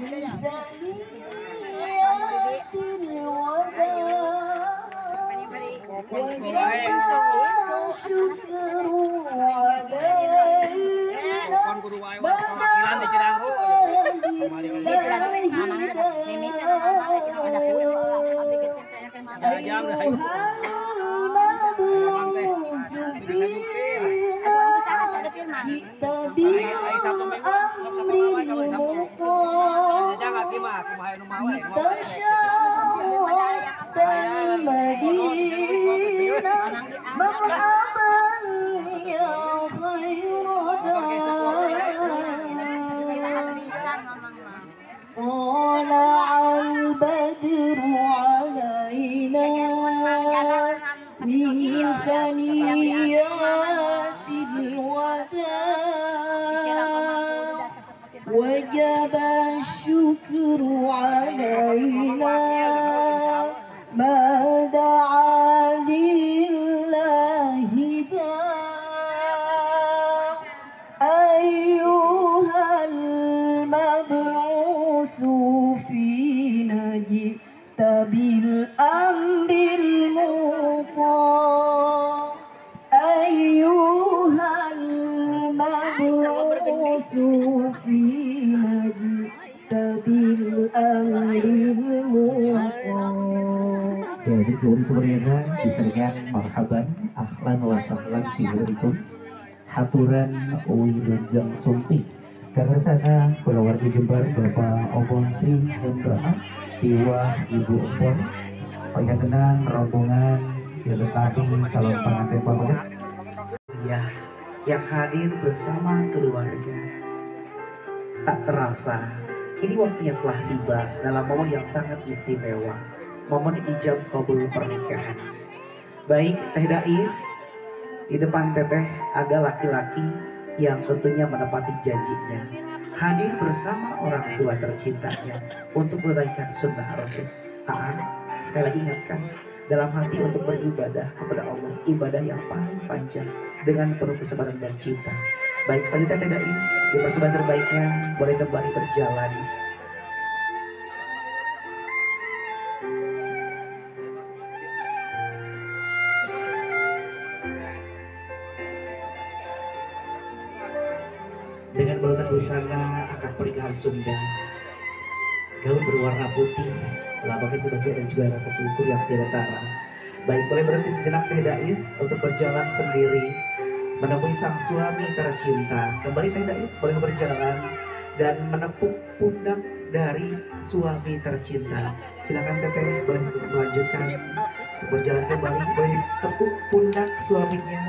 بثنيات الوداع وجب الشكر علينا طلع البدر علينا من ثنيات الوداع وجب الشكر علينا ما دعا لله داع أيها المبعوث فينا جئت بالأمر المطاع أيها المبعوث فينا جئت بالأمر المطاع. Jadi kemudian sebenarnya diserikan marhaban ahlan wa sahlan bihurikum haturan wilujeng sulti karena sana keluarga Jember Bapak Obon Sri Hendra Tiwa Ibu Obon pengen rombongan di lestari calon pengantin banget ya yang hadir bersama keluarga tak terasa kini waktunya telah tiba dalam momen yang sangat istimewa, momen ijab kabul pernikahan. Baik Teh Dais, di depan Teteh ada laki-laki yang tentunya menepati janjinya, hadir bersama orang tua tercintanya untuk menunaikan sunnah Rasul. Sekali lagi ingatkan dalam hati untuk beribadah kepada Allah, ibadah yang paling panjang dengan penuh kesabaran dan cinta. Baik, selanjutnya Teh Dais di persembahan terbaiknya boleh kembali berjalan. Dengan melekat busana akad pernikahan Sunda, gaun berwarna putih, lambangnya bahagia dan juga rasa syukur yang tidak tara. Baik, boleh berhenti sejenak Teh Dais untuk berjalan sendiri menemui sang suami tercinta. Kembali Teh Dais boleh berjalan dan menepuk pundak dari suami tercinta. Silakan Teteh boleh melanjutkan berjalan kembali, boleh ditepuk pundak suaminya.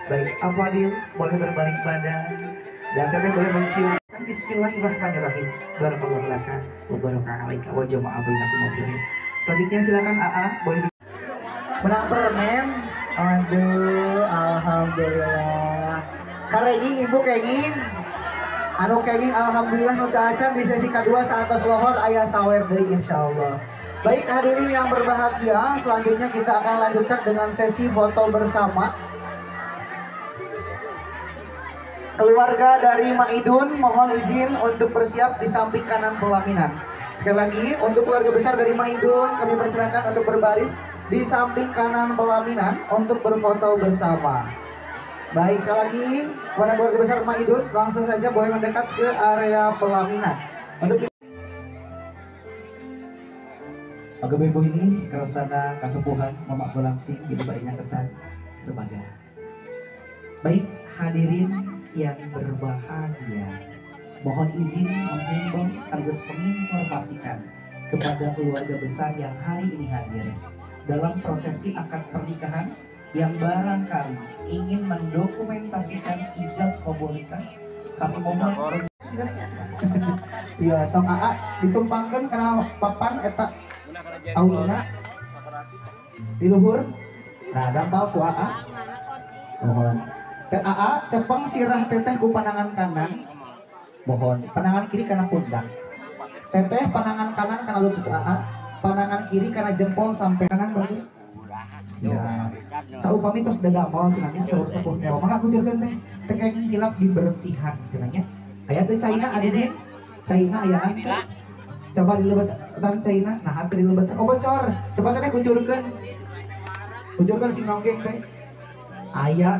Baik, Afadil boleh berbalik badan dan Teteh boleh mencium. Bismillahirrahmanirrahim. Barakallahu laka wa baraka alaika wa jama'a bainakum mafidin. Selanjutnya silakan AA boleh menang permen. Aduh, alhamdulillah. Karena ini ibu kenging anu kenging alhamdulillah nu acan di sesi kedua saat lohor ayah sawer deui insyaallah. Baik hadirin yang berbahagia, selanjutnya kita akan lanjutkan dengan sesi foto bersama. Keluarga dari Maidun mohon izin untuk bersiap di samping kanan pelaminan. Sekali lagi untuk keluarga besar dari Maidun kami persilakan untuk berbaris di samping kanan pelaminan untuk berfoto bersama. Baik, sekali lagi kepada keluarga besar Maidun langsung saja boleh mendekat ke area pelaminan. Untuk Aga Bebo ini keresana kasepuhan Mamak Belangsing ini baiknya ketan sebagai. Baik hadirin yang berbahagia, mohon izin menghimbau sekaligus menginformasikan kepada keluarga besar yang hari ini hadir dalam prosesi akad pernikahan yang barangkali ingin mendokumentasikan ijab kabul nikah. Kami mohon ya sok AA ditumpangkan karena papan eta auna di luhur. Nah, dampal ku AA. Mohon AA cepeng sirah teteh ku panangan kanan. Mohon panangan kiri karena pundak. Teteh panangan kanan karena lutut AA. Panangan kiri karena jempol sampai kanan baru. Ya, saupami tos dagang mau cenanya sepuh nyawa. Maka aku jurkeun teh tekenging hilap dibersihan cenanya. Aya teh caina adeden China ayaan teh. Coba dilebatan China, nah hati dilebatan. Oh bocor, coba teh kucurkan. Kucurkan si nonggeng teh. Aya